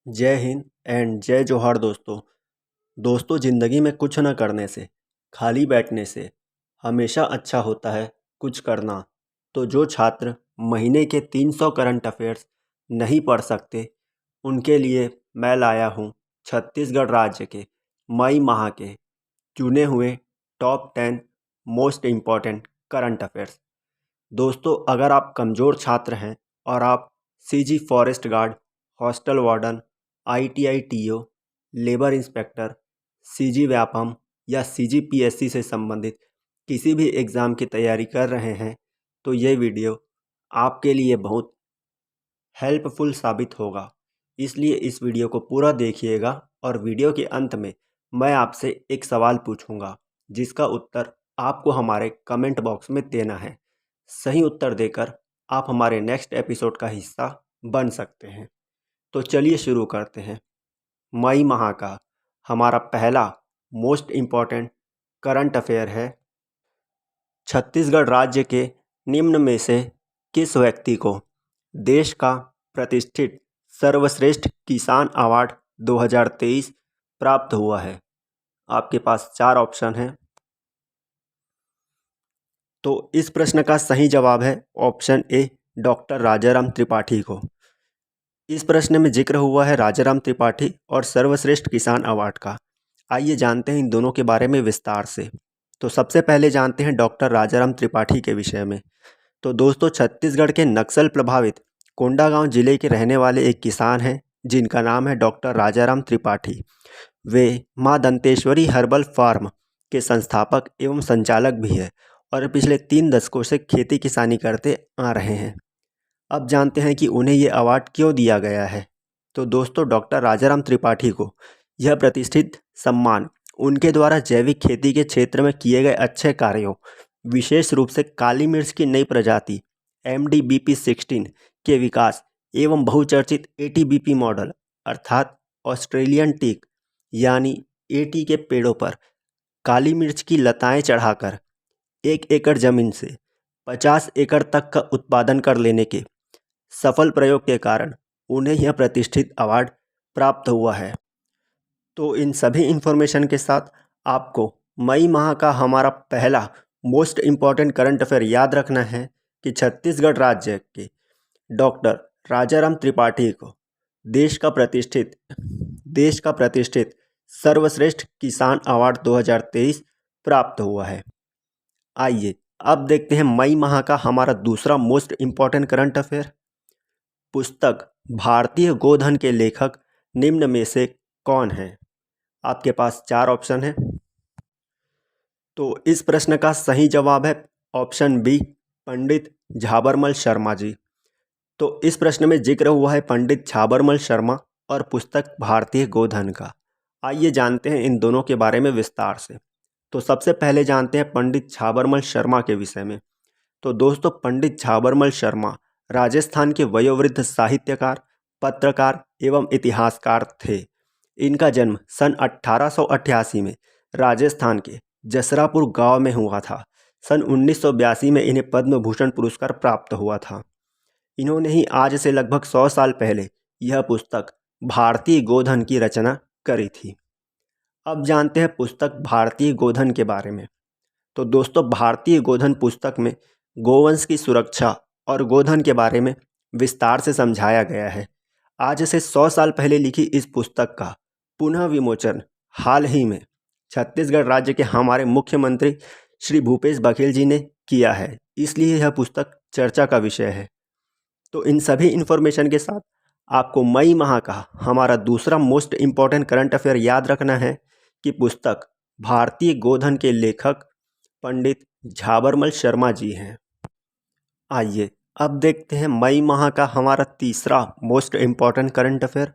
जय हिंद एंड जय जोहार दोस्तों। ज़िंदगी में कुछ न करने से, खाली बैठने से हमेशा अच्छा होता है कुछ करना। तो जो छात्र महीने के 300 करंट अफेयर्स नहीं पढ़ सकते, उनके लिए मैं लाया हूँ छत्तीसगढ़ राज्य के मई माह के चुने हुए top 10 most important current affairs. दोस्तों, अगर आप कमज़ोर छात्र हैं और आप CG forest guard, hostel warden, ITI TO, labour inspector, CG Vyapam या सीजी पीएससी से संबंधित किसी भी एग्ज़ाम की तैयारी कर रहे हैं, तो ये वीडियो आपके लिए बहुत हेल्पफुल साबित होगा। इसलिए इस वीडियो को पूरा देखिएगा और वीडियो के अंत में मैं आपसे एक सवाल पूछूंगा, जिसका उत्तर आपको हमारे कमेंट बॉक्स में देना है। सही उत्तर देकर आप हमारे नेक्स्ट एपिसोड का हिस्सा बन सकते हैं। तो चलिए शुरू करते हैं। मई माह का हमारा पहला मोस्ट इम्पॉर्टेंट करंट अफेयर है, छत्तीसगढ़ राज्य के निम्न में से किस व्यक्ति को देश का प्रतिष्ठित सर्वश्रेष्ठ किसान अवार्ड 2023 प्राप्त हुआ है। आपके पास 4 ऑप्शन हैं। तो इस प्रश्न का सही जवाब है option A, doctor Rajaram Tripathi को। इस प्रश्न में जिक्र हुआ है राजाराम त्रिपाठी और सर्वश्रेष्ठ किसान अवार्ड का। आइए जानते हैं इन दोनों के बारे में विस्तार से। तो सबसे पहले जानते हैं डॉक्टर राजाराम त्रिपाठी के विषय में। तो दोस्तों, छत्तीसगढ़ के नक्सल प्रभावित कोंडागांव जिले के रहने वाले एक किसान हैं, जिनका नाम है डॉक्टर राजाराम त्रिपाठी। वे मां दंतेश्वरी हर्बल फार्म के संस्थापक एवं संचालक भी हैं और पिछले 3 दशकों से खेती किसानी करते आ रहे हैं। अब जानते हैं कि उन्हें ये अवार्ड क्यों दिया गया है। तो दोस्तों, डॉक्टर राजाराम त्रिपाठी को यह प्रतिष्ठित सम्मान उनके द्वारा जैविक खेती के क्षेत्र में किए गए अच्छे कार्यों, विशेष रूप से काली मिर्च की नई प्रजाति MDBP-16 के विकास एवं बहुचर्चित ATBP मॉडल अर्थात ऑस्ट्रेलियन टीक यानी AT के पेड़ों पर काली मिर्च की लताएं चढ़ाकर 1 एकड़ जमीन से 50 एकड़ तक का उत्पादन कर लेने के सफल प्रयोग के कारण उन्हें यह प्रतिष्ठित अवार्ड प्राप्त हुआ है। तो इन सभी इन्फॉर्मेशन के साथ आपको मई माह का हमारा पहला मोस्ट इम्पॉर्टेंट करंट अफेयर याद रखना है कि छत्तीसगढ़ राज्य के डॉक्टर राजाराम त्रिपाठी को देश का प्रतिष्ठित सर्वश्रेष्ठ किसान अवार्ड 2023 प्राप्त हुआ है। आइए अब देखते हैं मई माह का हमारा दूसरा मोस्ट इम्पॉर्टेंट करंट अफेयर। पुस्तक भारतीय गोधन के लेखक निम्न में से कौन है? आपके पास 4 ऑप्शन हैं। तो इस प्रश्न का सही जवाब है ऑप्शन बी, पंडित झाबरमल शर्मा जी। तो इस प्रश्न में जिक्र हुआ है पंडित झाबरमल शर्मा और पुस्तक भारतीय गोधन का। आइए जानते हैं इन दोनों के बारे में विस्तार से। तो सबसे पहले जानते हैं पंडित झाबरमल शर्मा के विषय में। तो दोस्तों, पंडित झाबरमल शर्मा राजस्थान के वयोवृद्ध साहित्यकार, पत्रकार एवं इतिहासकार थे। इनका जन्म सन 1888 में राजस्थान के जसरापुर गांव में हुआ था। सन 1982 में इन्हें पद्म भूषण पुरस्कार प्राप्त हुआ था। इन्होंने ही आज से लगभग 100 साल पहले यह पुस्तक भारतीय गोधन की रचना करी थी। अब जानते हैं पुस्तक भारतीय गोधन के बारे में। तो दोस्तों, भारतीय गोधन पुस्तक में गोवंश की सुरक्षा और गोधन के बारे में विस्तार से समझाया गया है। आज से 100 साल पहले लिखी इस पुस्तक का पुनः विमोचन हाल ही में छत्तीसगढ़ राज्य के हमारे मुख्यमंत्री श्री भूपेश बघेल जी ने किया है, इसलिए यह पुस्तक चर्चा का विषय है। तो इन सभी इन्फॉर्मेशन के साथ आपको मई माह का हमारा दूसरा मोस्ट इम्पॉर्टेंट करंट अफेयर याद रखना है कि पुस्तक भारतीय गोधन के लेखक पंडित झाबरमल शर्मा जी हैं। आइए अब देखते हैं मई माह का हमारा तीसरा most important current affair.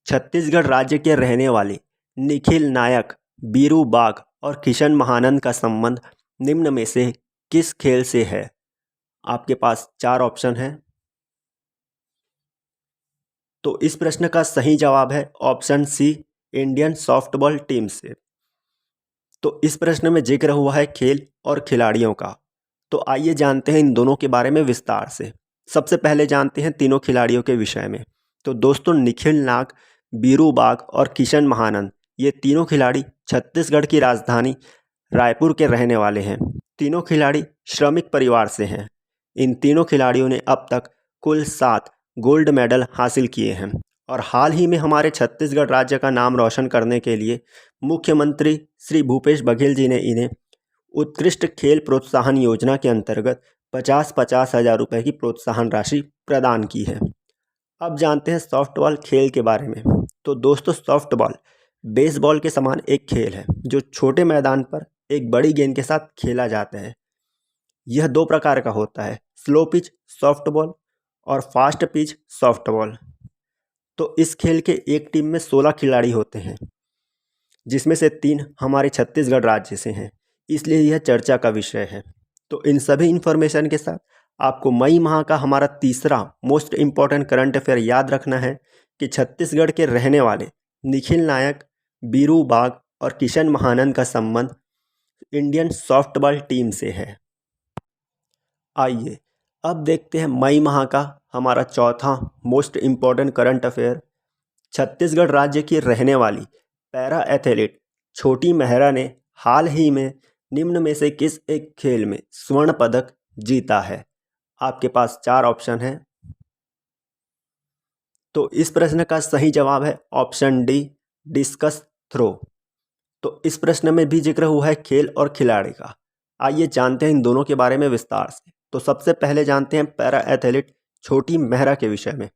Chhattisgarh राज्य के रहने वाले निखिल नायक, बीरू बाग और किशन महानंद का संबंध निम्न में से किस खेल से है? आपके पास 4 ऑप्शन हैं। तो इस प्रश्न का सही जवाब है option C, Indian softball team से। तो इस प्रश्न में जिक्र हुआ है खेल और खिलाड़ियों का। तो आइए जानते हैं इन दोनों के बारे में विस्तार से। सबसे पहले जानते हैं तीनों खिलाड़ियों के विषय में। तो दोस्तों निखिल नाग, बीरू बाग और किशन महानंद ये तीनों खिलाड़ी छत्तीसगढ़ की राजधानी रायपुर के रहने वाले हैं। तीनों खिलाड़ी श्रमिक परिवार से हैं। इन तीनों खिलाड़ियों ने अब तक कुल 7 गोल्ड मेडल हासिल किए हैं और हाल ही में हमारे छत्तीसगढ़ राज्य का नाम रोशन करने के लिए मुख्यमंत्री श्री भूपेश बघेल जी ने इन्हें उत्कृष्ट खेल प्रोत्साहन योजना के अंतर्गत 50-50 हज़ार रुपये की प्रोत्साहन राशि प्रदान की है। अब जानते हैं सॉफ्टबॉल खेल के बारे में। तो दोस्तों सॉफ्टबॉल बेसबॉल के समान एक खेल है जो छोटे मैदान पर एक बड़ी गेंद के साथ खेला जाता है। यह 2 प्रकार का होता है, स्लो पिच सॉफ्टबॉल और फास्ट पिच सॉफ्टबॉल। तो इस खेल के एक टीम में 16 खिलाड़ी होते हैं, जिसमें से 3 हमारे छत्तीसगढ़ राज्य से हैं, इसलिए यह चर्चा का विषय है। तो इन सभी इन्फॉर्मेशन के साथ आपको मई माह का हमारा तीसरा मोस्ट इम्पॉर्टेंट करंट अफेयर याद रखना है कि छत्तीसगढ़ के रहने वाले निखिल नायक, बीरू बाग और किशन महानंद का संबंध इंडियन सॉफ्टबॉल टीम से है। आइए अब देखते हैं मई माह का हमारा चौथा most important current affair. Chhattisgarh राज्य की रहने वाली पैरा एथलीट छोटी मेहरा ने हाल ही में निम्न में से किस एक खेल में स्वर्ण पदक जीता है? आपके पास 4 ऑप्शन हैं। तो इस प्रश्न का सही जवाब है ऑप्शन डी, डिस्कस थ्रो। तो इस प्रश्न में भी जिक्र हुआ है खेल और खिलाड़ी का। आइए जानते हैं इन दोनों के बारे में विस्तार से। तो सबसे पहले जानते हैं पैरा एथलीट छोटी मेहरा के विषय में।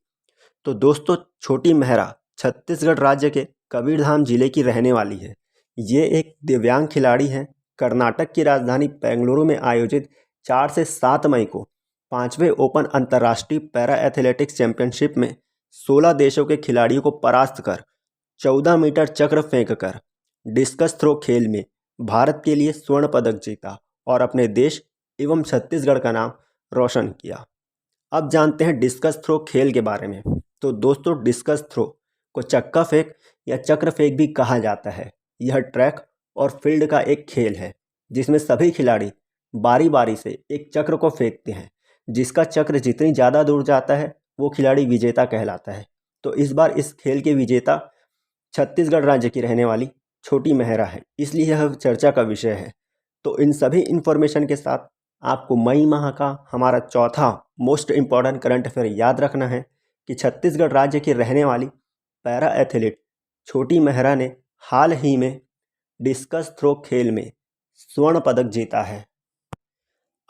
तो दोस्तों छोटी मेहरा छत्तीसगढ़ राज्य के कबीरधाम जिले की रहने वाली है। ये एक दिव्यांग खिलाड़ी हैं। कर्नाटक की राजधानी बेंगलुरु में आयोजित 4 से 7 मई को 5वें ओपन अंतर्राष्ट्रीय पैरा एथलेटिक्स चैंपियनशिप में 16 देशों के खिलाड़ियों को परास्त कर 14 मीटर चक्र फेंक कर डिस्कस थ्रो खेल में भारत के लिए स्वर्ण पदक जीता और अपने देश एवं छत्तीसगढ़ का नाम रोशन किया। अब जानते हैं डिस्कस थ्रो खेल के बारे में। तो दोस्तों डिस्कस थ्रो को चक्का फेंक या चक्र फेंक भी कहा जाता है। यह ट्रैक और फील्ड का एक खेल है जिसमें सभी खिलाड़ी बारी बारी से एक चक्र को फेंकते हैं। जिसका चक्र जितनी ज़्यादा दूर जाता है वो खिलाड़ी विजेता कहलाता है। तो इस बार इस खेल के विजेता छत्तीसगढ़ राज्य की रहने वाली छोटी मेहरा है, इसलिए यह चर्चा का विषय है। तो इन सभी इन्फॉर्मेशन के साथ आपको मई माह का हमारा चौथा मोस्ट इम्पॉर्टेंट करंट अफेयर याद रखना है कि छत्तीसगढ़ राज्य की रहने वाली पैरा एथलीट छोटी मेहरा ने हाल ही में डिस्कस थ्रो खेल में स्वर्ण पदक जीता है।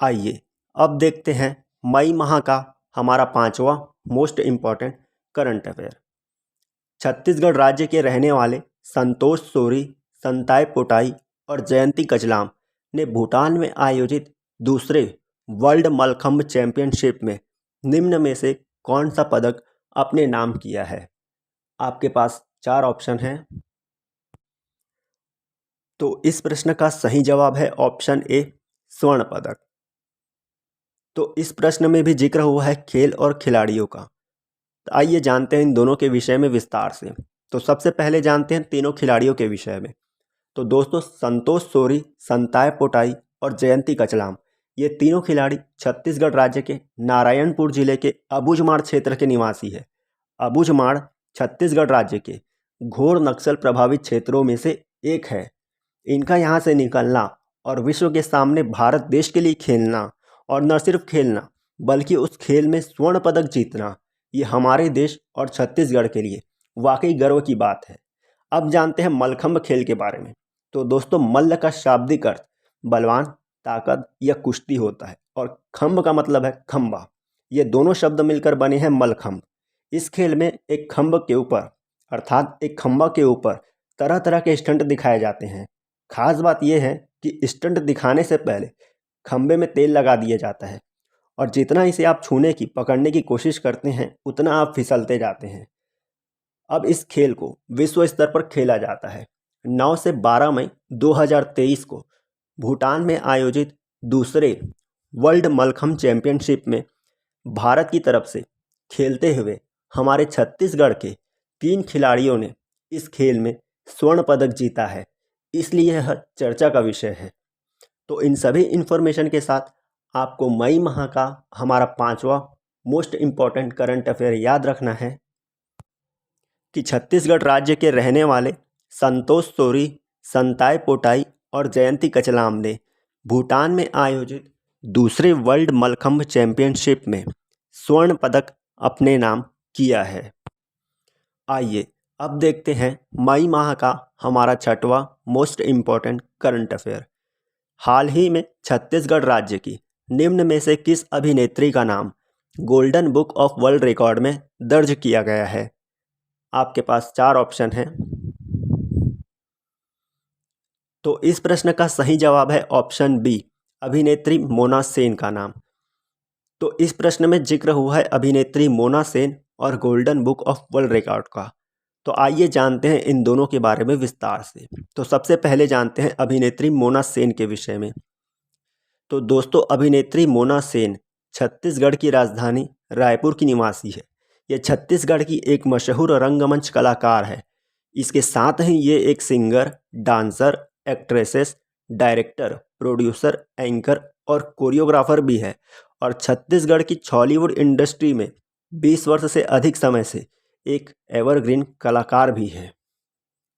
आइए अब देखते हैं मई माह का हमारा 5वां most important current affair. Chhattisgarh राज्य के रहने वाले संतोष सोरी, संताय पोटाई और जयंती कचलाम ने भूटान में आयोजित दूसरे वर्ल्ड मलखंभ चैंपियनशिप में निम्न में से कौन सा पदक अपने नाम किया है? आपके पास 4 ऑप्शन हैं। तो इस प्रश्न का सही जवाब है ऑप्शन ए, स्वर्ण पदक। तो इस प्रश्न में भी जिक्र हुआ है खेल और खिलाड़ियों का। तो आइए जानते हैं इन दोनों के विषय में विस्तार से। तो सबसे पहले जानते हैं तीनों खिलाड़ियों के विषय में। तो दोस्तों संतोष सोरी, संताय पोटाई और जयंती कचलाम ये तीनों खिलाड़ी छत्तीसगढ़ राज्य के नारायणपुर जिले के अबूझमाड़ क्षेत्र के निवासी है। अबूझमाड़ छत्तीसगढ़ राज्य के घोर नक्सल प्रभावित क्षेत्रों में से एक है। इनका यहाँ से निकलना और विश्व के सामने भारत देश के लिए खेलना और न सिर्फ खेलना बल्कि उस खेल में स्वर्ण पदक जीतना, ये हमारे देश और छत्तीसगढ़ के लिए वाकई गर्व की बात है। अब जानते हैं मलखंभ खेल के बारे में। तो दोस्तों मल्ल का शाब्दिक अर्थ बलवान, ताकत या कुश्ती होता है और खंभ का मतलब है खंबा। ये दोनों शब्द मिलकर बने हैं मलखंभ। इस खेल में एक खंभ के ऊपर अर्थात एक खंभा के ऊपर तरह तरह के स्टंट दिखाए जाते हैं। खास बात यह है कि स्टंट दिखाने से पहले खंभे में तेल लगा दिया जाता है और जितना इसे आप छूने की पकड़ने की कोशिश करते हैं उतना आप फिसलते जाते हैं। अब इस खेल को विश्व स्तर पर खेला जाता है। 9 से 12 मई 2023 को भूटान में आयोजित दूसरे वर्ल्ड मलखंभ चैंपियनशिप में भारत की तरफ से खेलते हुए हमारे छत्तीसगढ़ के 3 खिलाड़ियों ने इस खेल में स्वर्ण पदक जीता है, इसलिए यह चर्चा का विषय है। तो इन सभी इन्फॉर्मेशन के साथ आपको मई माह का हमारा 5वां मोस्ट इम्पॉर्टेंट करंट अफेयर याद रखना है कि छत्तीसगढ़ राज्य के रहने वाले संतोष सोरी, संताय पोटाई और जयंती कचलाम ने भूटान में आयोजित दूसरे वर्ल्ड मलखंभ चैंपियनशिप में स्वर्ण पदक अपने नाम किया है। आइए अब देखते हैं मई माह का हमारा छठवां मोस्ट इम्पॉर्टेंट करंट अफेयर। हाल ही में छत्तीसगढ़ राज्य की निम्न में से किस अभिनेत्री का नाम golden book of world record में दर्ज किया गया है? आपके पास 4 ऑप्शन हैं। तो इस प्रश्न का सही जवाब है ऑप्शन बी, अभिनेत्री मोना सेन का नाम। तो इस प्रश्न में जिक्र हुआ है अभिनेत्री मोना सेन और golden book of world record का। तो आइए जानते हैं इन दोनों के बारे में विस्तार से। तो सबसे पहले जानते हैं अभिनेत्री मोना सेन के विषय में। तो दोस्तों, अभिनेत्री मोना सेन छत्तीसगढ़ की राजधानी रायपुर की निवासी है। यह छत्तीसगढ़ की एक मशहूर रंगमंच कलाकार है। इसके साथ ही ये एक singer, dancer, actresses, director, producer, anchor और कोरियोग्राफर भी है और छत्तीसगढ़ की बॉलीवुड इंडस्ट्री में 20 वर्ष से अधिक समय से एक एवरग्रीन कलाकार भी है।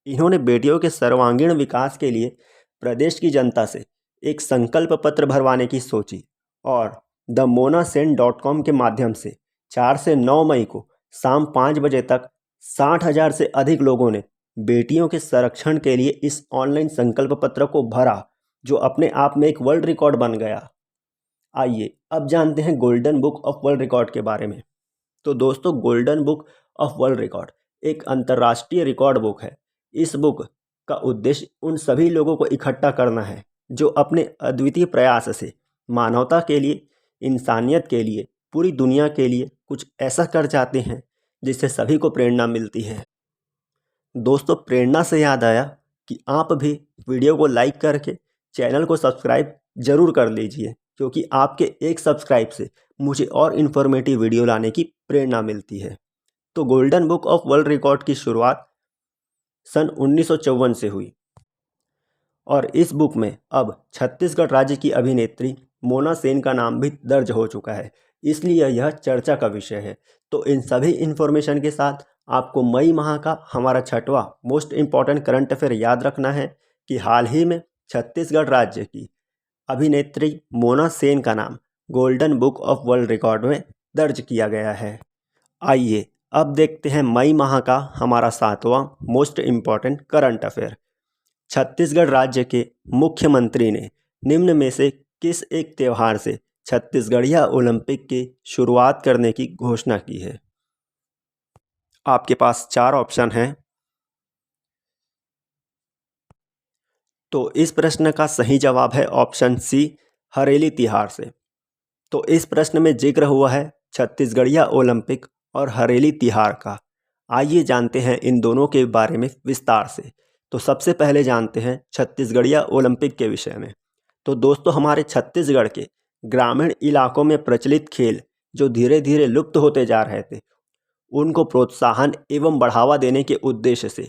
इन्होंने बेटियों के सर्वांगीण विकास के लिए प्रदेश की जनता से एक संकल्प पत्र भरवाने की सोची और themonasen.com के माध्यम से 4 से 9 मई को शाम 5 बजे तक 60,000 से अधिक लोगों ने बेटियों के संरक्षण के लिए इस ऑनलाइन संकल्प पत्र को भरा, जो अपने आप में एक वर्ल्ड रिकॉर्ड बन गया। आइए अब जानते हैं golden book of world record के बारे में। तो दोस्तों, golden book of world record एक अंतर्राष्ट्रीय रिकॉर्ड बुक है। इस बुक का उद्देश्य उन सभी लोगों को इकट्ठा करना है जो अपने अद्वितीय प्रयास से मानवता के लिए, इंसानियत के लिए, पूरी दुनिया के लिए कुछ ऐसा कर जाते हैं जिससे सभी को प्रेरणा मिलती है। दोस्तों, प्रेरणा से याद आया कि आप भी वीडियो को लाइक करके चैनल को सब्सक्राइब जरूर कर लीजिए, क्योंकि आपके एक सब्सक्राइब से मुझे और इन्फॉर्मेटिव वीडियो लाने की प्रेरणा मिलती है। तो golden book of world record की शुरुआत सन 1954 से हुई और इस बुक में अब छत्तीसगढ़ राज्य की अभिनेत्री मोना सेन का नाम भी दर्ज हो चुका है, इसलिए यह चर्चा का विषय है। तो इन सभी इन्फॉर्मेशन के साथ आपको मई माह का हमारा छठवां मोस्ट इम्पॉर्टेंट करंट अफेयर याद रखना है कि हाल ही में छत्तीसगढ़ राज्य की अभिनेत्री मोना सेन का नाम golden book of world record में दर्ज किया गया है। आइए अब देखते हैं मई माह का हमारा 7वां most important current affair. Chhattisgarh राज्य के मुख्यमंत्री ने निम्न में से किस एक त्यौहार से छत्तीसगढ़िया ओलंपिक की शुरुआत करने की घोषणा की है? आपके पास 4 ऑप्शन हैं। तो इस प्रश्न का सही जवाब है ऑप्शन सी, हरेली तिहार से। तो इस प्रश्न में जिक्र हुआ है छत्तीसगढ़िया ओलंपिक और हरेली तिहार का। आइए जानते हैं इन दोनों के बारे में विस्तार से। तो सबसे पहले जानते हैं छत्तीसगढ़िया ओलंपिक के विषय में। तो दोस्तों, हमारे छत्तीसगढ़ के ग्रामीण इलाकों में प्रचलित खेल जो धीरे धीरे लुप्त होते जा रहे थे, उनको प्रोत्साहन एवं बढ़ावा देने के उद्देश्य से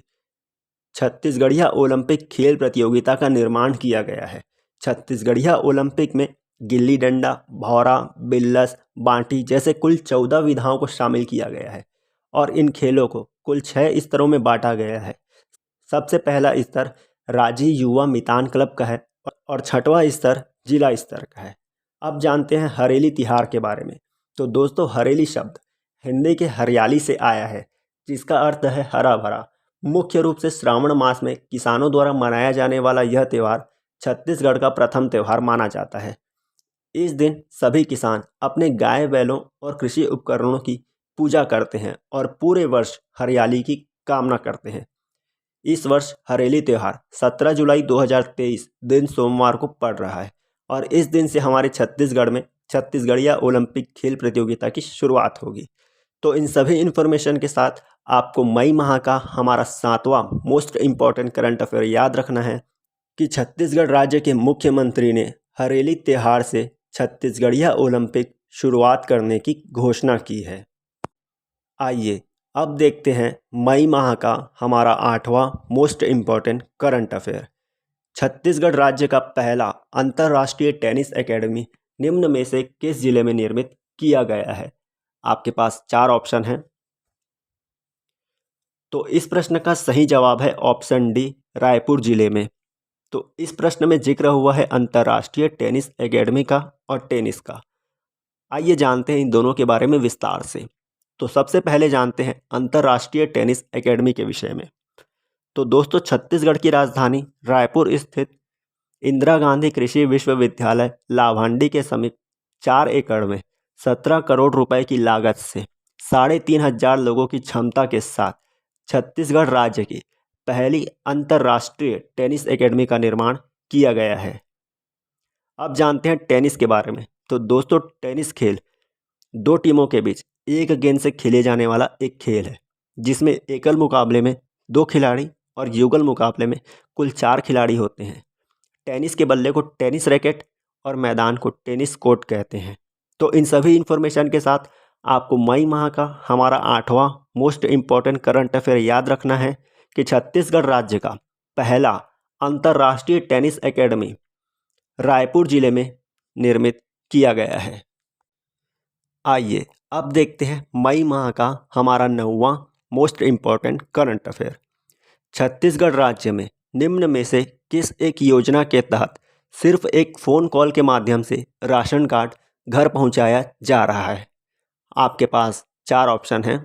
छत्तीसगढ़िया ओलंपिक खेल प्रतियोगिता का निर्माण किया गया है। छत्तीसगढ़िया ओलंपिक में गिल्ली डंडा, भौरा, बिल्लस, बांटी जैसे कुल 14 विधाओं को शामिल किया गया है और इन खेलों को कुल 6 स्तरों में बांटा गया है। सबसे पहला स्तर राज्य युवा मितान क्लब का है और 6वां स्तर जिला स्तर का है। अब जानते हैं हरेली तिहार के बारे में। तो दोस्तों, हरेली शब्द हिंदी के हरियाली से आया है, जिसका अर्थ है हरा भरा। मुख्य रूप से श्रावण मास में किसानों द्वारा मनाया जाने वाला यह त्यौहार छत्तीसगढ़ का प्रथम त्यौहार माना जाता है। इस दिन सभी किसान अपने गाय बैलों और कृषि उपकरणों की पूजा करते हैं और पूरे वर्ष हरियाली की कामना करते हैं। इस वर्ष हरेली त्यौहार 17 जुलाई 2023 दिन सोमवार को पड़ रहा है और इस दिन से हमारे छत्तीसगढ़ में छत्तीसगढ़िया ओलंपिक खेल प्रतियोगिता की शुरुआत होगी। तो इन सभी इन्फॉर्मेशन के साथ आपको मई माह का हमारा 7वां मोस्ट इम्पॉर्टेंट करंट अफेयर याद रखना है कि छत्तीसगढ़ राज्य के मुख्यमंत्री ने हरेली त्यौहार से छत्तीसगढ़िया ओलंपिक शुरुआत करने की घोषणा की है। आइए अब देखते हैं मई माह का हमारा 8वां most important current affair. Chhattisgarh राज्य का पहला अंतर्राष्ट्रीय टेनिस एकेडमी निम्न में से किस जिले में निर्मित किया गया है? आपके पास 4 ऑप्शन हैं। तो इस प्रश्न का सही जवाब है ऑप्शन डी, रायपुर जिले में। तो इस प्रश्न में जिक्र हुआ है अंतर्राष्ट्रीय टेनिस एकेडमी का और टेनिस का। आइए जानते हैं इन दोनों के बारे में विस्तार से। तो सबसे पहले जानते हैं अंतर्राष्ट्रीय टेनिस एकेडमी के विषय में। तो दोस्तों, छत्तीसगढ़ की राजधानी रायपुर स्थित इंदिरा गांधी कृषि विश्वविद्यालय लाभांडी के समीप 4 एकड़ में 17 करोड़ रुपए की लागत से 3,500 लोगों की क्षमता के साथ छत्तीसगढ़ राज्य की पहली अंतर्राष्ट्रीय टेनिस एकेडमी का निर्माण किया गया है। अब जानते हैं टेनिस के बारे में। तो दोस्तों, टेनिस खेल दो टीमों के बीच एक गेंद से खेले जाने वाला एक खेल है, जिसमें एकल मुकाबले में 2 खिलाड़ी और युगल मुकाबले में कुल 4 खिलाड़ी होते हैं। टेनिस के बल्ले को टेनिस रैकेट और मैदान को टेनिस कोर्ट कहते हैं। तो इन सभी इन्फॉर्मेशन के साथ आपको मई माह का हमारा 8वां मोस्ट इम्पॉर्टेंट करंट अफेयर याद रखना है कि छत्तीसगढ़ राज्य का पहला अंतर्राष्ट्रीय टेनिस एकेडमी रायपुर जिले में निर्मित किया गया है। आइए अब देखते हैं मई माह का हमारा 9वां most important current affair. Chhattisgarh राज्य में निम्न में से किस एक योजना के तहत सिर्फ एक फ़ोन कॉल के माध्यम से राशन कार्ड घर पहुंचाया जा रहा है? आपके पास 4 ऑप्शन हैं।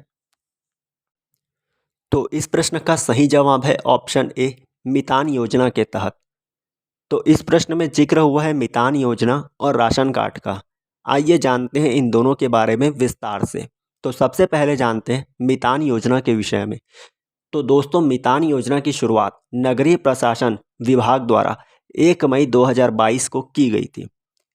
तो इस प्रश्न का सही जवाब है ऑप्शन ए, मितान योजना के तहत। तो इस प्रश्न में जिक्र हुआ है मितान योजना और राशन कार्ड का। आइए जानते हैं इन दोनों के बारे में विस्तार से। तो सबसे पहले जानते हैं मितान योजना के विषय में। तो दोस्तों, मितान योजना की शुरुआत नगरीय प्रशासन विभाग द्वारा 1 मई 2022 को की गई थी।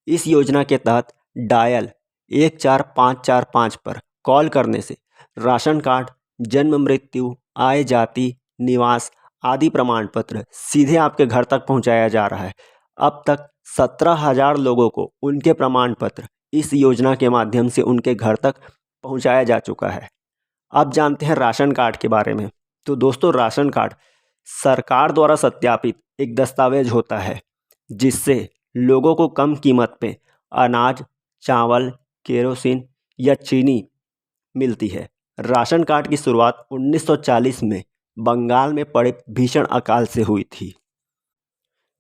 इस योजना के तहत डायल 14545 पर कॉल करने से राशन कार्ड, जन्म मृत्यु, आय, जाति, निवास आदि प्रमाण पत्र सीधे आपके घर तक पहुंचाया जा रहा है। अब तक 17,000 लोगों को उनके प्रमाण पत्र इस योजना के माध्यम से उनके घर तक पहुंचाया जा चुका है। अब जानते हैं राशन कार्ड के बारे में। तो दोस्तों, राशन कार्ड सरकार द्वारा सत्यापित एक दस्तावेज होता है, जिससे लोगों को कम कीमत पे अनाज, चावल, केरोसिन या चीनी मिलती है। राशन कार्ड की शुरुआत 1940 में बंगाल में पड़े भीषण अकाल से हुई थी,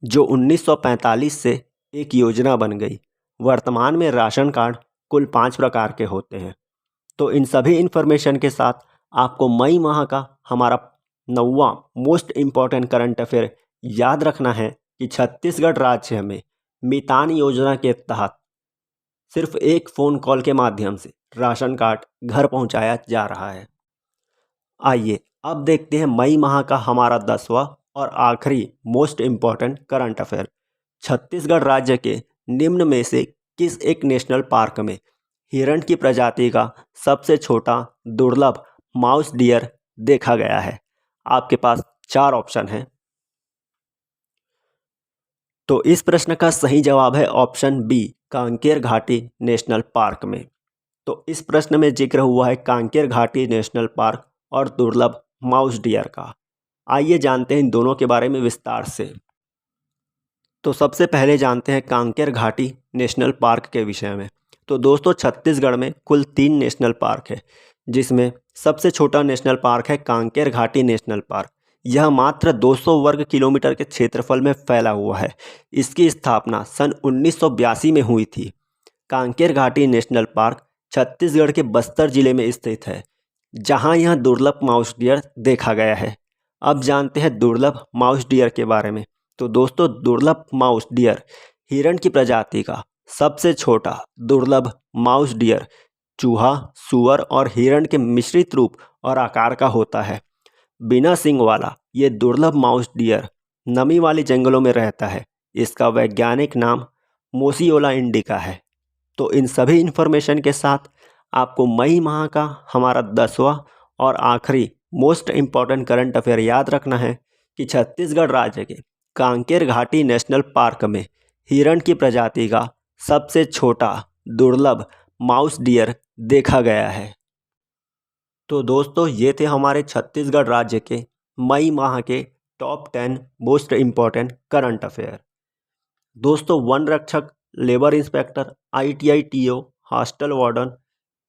जो 1945 से एक योजना बन गई। वर्तमान में राशन कार्ड कुल 5 प्रकार के होते हैं। तो इन सभी इन्फॉर्मेशन के साथ आपको मई माह का हमारा 9वां मोस्ट इम्पॉर्टेंट करंट अफेयर याद रखना है कि छत्तीसगढ़ राज्य में मितान योजना के तहत सिर्फ एक फ़ोन कॉल के माध्यम से राशन कार्ड घर पहुंचाया जा रहा है। आइए अब देखते हैं मई माह का हमारा 10वां और आखिरी most important current affair. Chhattisgarh राज्य के निम्न में से किस एक नेशनल पार्क में हिरण की प्रजाति का सबसे छोटा दुर्लभ माउस डियर देखा गया है? आपके पास 4 ऑप्शन हैं। तो इस प्रश्न का सही जवाब है ऑप्शन बी, कांकेर घाटी नेशनल पार्क में। तो इस प्रश्न में जिक्र हुआ है कांकेर घाटी नेशनल पार्क और दुर्लभ माउस डियर का। आइए जानते हैं इन दोनों के बारे में विस्तार से। तो सबसे पहले जानते हैं कांकेर घाटी नेशनल पार्क के विषय में। तो दोस्तों, छत्तीसगढ़ में कुल 3 नेशनल पार्क है, जिसमें सबसे छोटा नेशनल पार्क है कांकेर घाटी नेशनल पार्क। यह मात्र 200 वर्ग किलोमीटर के क्षेत्रफल में फैला हुआ है। इसकी स्थापना सन 1982 में हुई थी। कांकेर घाटी नेशनल पार्क छत्तीसगढ़ के बस्तर जिले में स्थित है, जहां यह दुर्लभ माउस डियर देखा गया है। अब जानते हैं दुर्लभ माउस डियर के बारे में। तो दोस्तों, दुर्लभ माउस डियर हिरण की प्रजाति का सबसे छोटा दुर्लभ माउस डियर चूहा, सूअर और हिरण के मिश्रित रूप और आकार का होता है। बिना सींग वाला ये दुर्लभ माउस डियर नमी वाले जंगलों में रहता है। इसका वैज्ञानिक नाम मोसियोला इंडिका है। तो इन सभी इन्फॉर्मेशन के साथ आपको मई माह का हमारा 10वां और आखिरी मोस्ट इम्पॉर्टेंट करंट अफेयर याद रखना है कि छत्तीसगढ़ राज्य के कांकेर घाटी नेशनल पार्क में हिरण की प्रजाति का सबसे छोटा दुर्लभ माउस डियर देखा गया है। तो दोस्तों, ये थे हमारे छत्तीसगढ़ राज्य के मई माह के top 10 most important current affair. दोस्तों, वन रक्षक, labour inspector, ITI TO, hostel warden,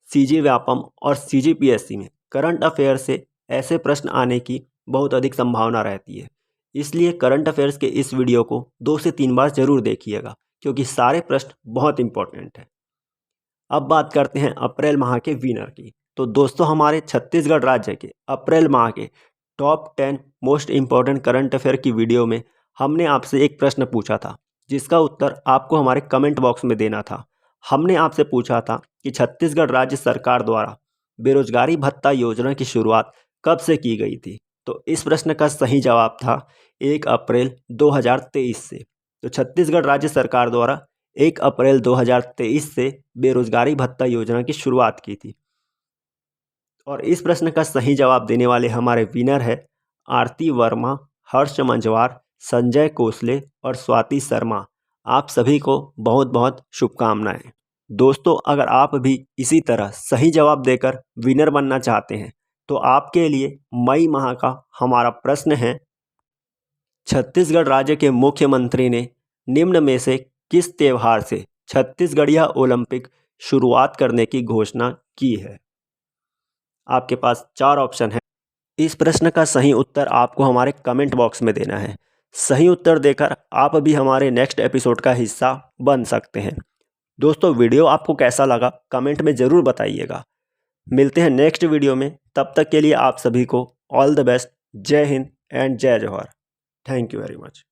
CG Vyapam और CGPSC में करंट अफेयर से ऐसे प्रश्न आने की बहुत अधिक संभावना रहती है। इसलिए करंट अफेयर्स के इस वीडियो को 2 से 3 बार ज़रूर देखिएगा, क्योंकि सारे प्रश्न बहुत इंपॉर्टेंट हैं। अब बात करते हैं अप्रैल माह के विनर की। तो दोस्तों, हमारे छत्तीसगढ़ राज्य के अप्रैल माह के top 10 most important current affair की वीडियो में हमने आपसे एक प्रश्न पूछा था, जिसका उत्तर आपको हमारे कमेंट बॉक्स में देना था। हमने आपसे पूछा था कि छत्तीसगढ़ राज्य सरकार द्वारा बेरोजगारी भत्ता योजना की शुरुआत कब से की गई थी। तो इस प्रश्न का सही जवाब था 1 अप्रैल 2023 से। तो छत्तीसगढ़ राज्य सरकार द्वारा 1 अप्रैल 2023 से बेरोजगारी भत्ता योजना की शुरुआत की थी। और इस प्रश्न का सही जवाब देने वाले हमारे विनर है आरती वर्मा, हर्ष मंजवार, संजय कोसले और स्वाति शर्मा। आप सभी को बहुत बहुत शुभकामनाएं। दोस्तों, अगर आप भी इसी तरह सही जवाब देकर विनर बनना चाहते हैं तो आपके लिए मई माह का हमारा प्रश्न है, छत्तीसगढ़ राज्य के मुख्यमंत्री ने निम्न में से किस त्यौहार से छत्तीसगढ़िया ओलंपिक शुरुआत करने की घोषणा की है। आपके पास 4 ऑप्शन है। इस प्रश्न का सही उत्तर आपको हमारे कमेंट बॉक्स में देना है। सही उत्तर देकर आप भी हमारे नेक्स्ट एपिसोड का हिस्सा बन सकते हैं। दोस्तों, वीडियो आपको कैसा लगा कमेंट में ज़रूर बताइएगा। मिलते हैं नेक्स्ट वीडियो में, तब तक के लिए आप सभी को ऑल द बेस्ट। जय हिंद एंड जय Jawahar. Thank you very much.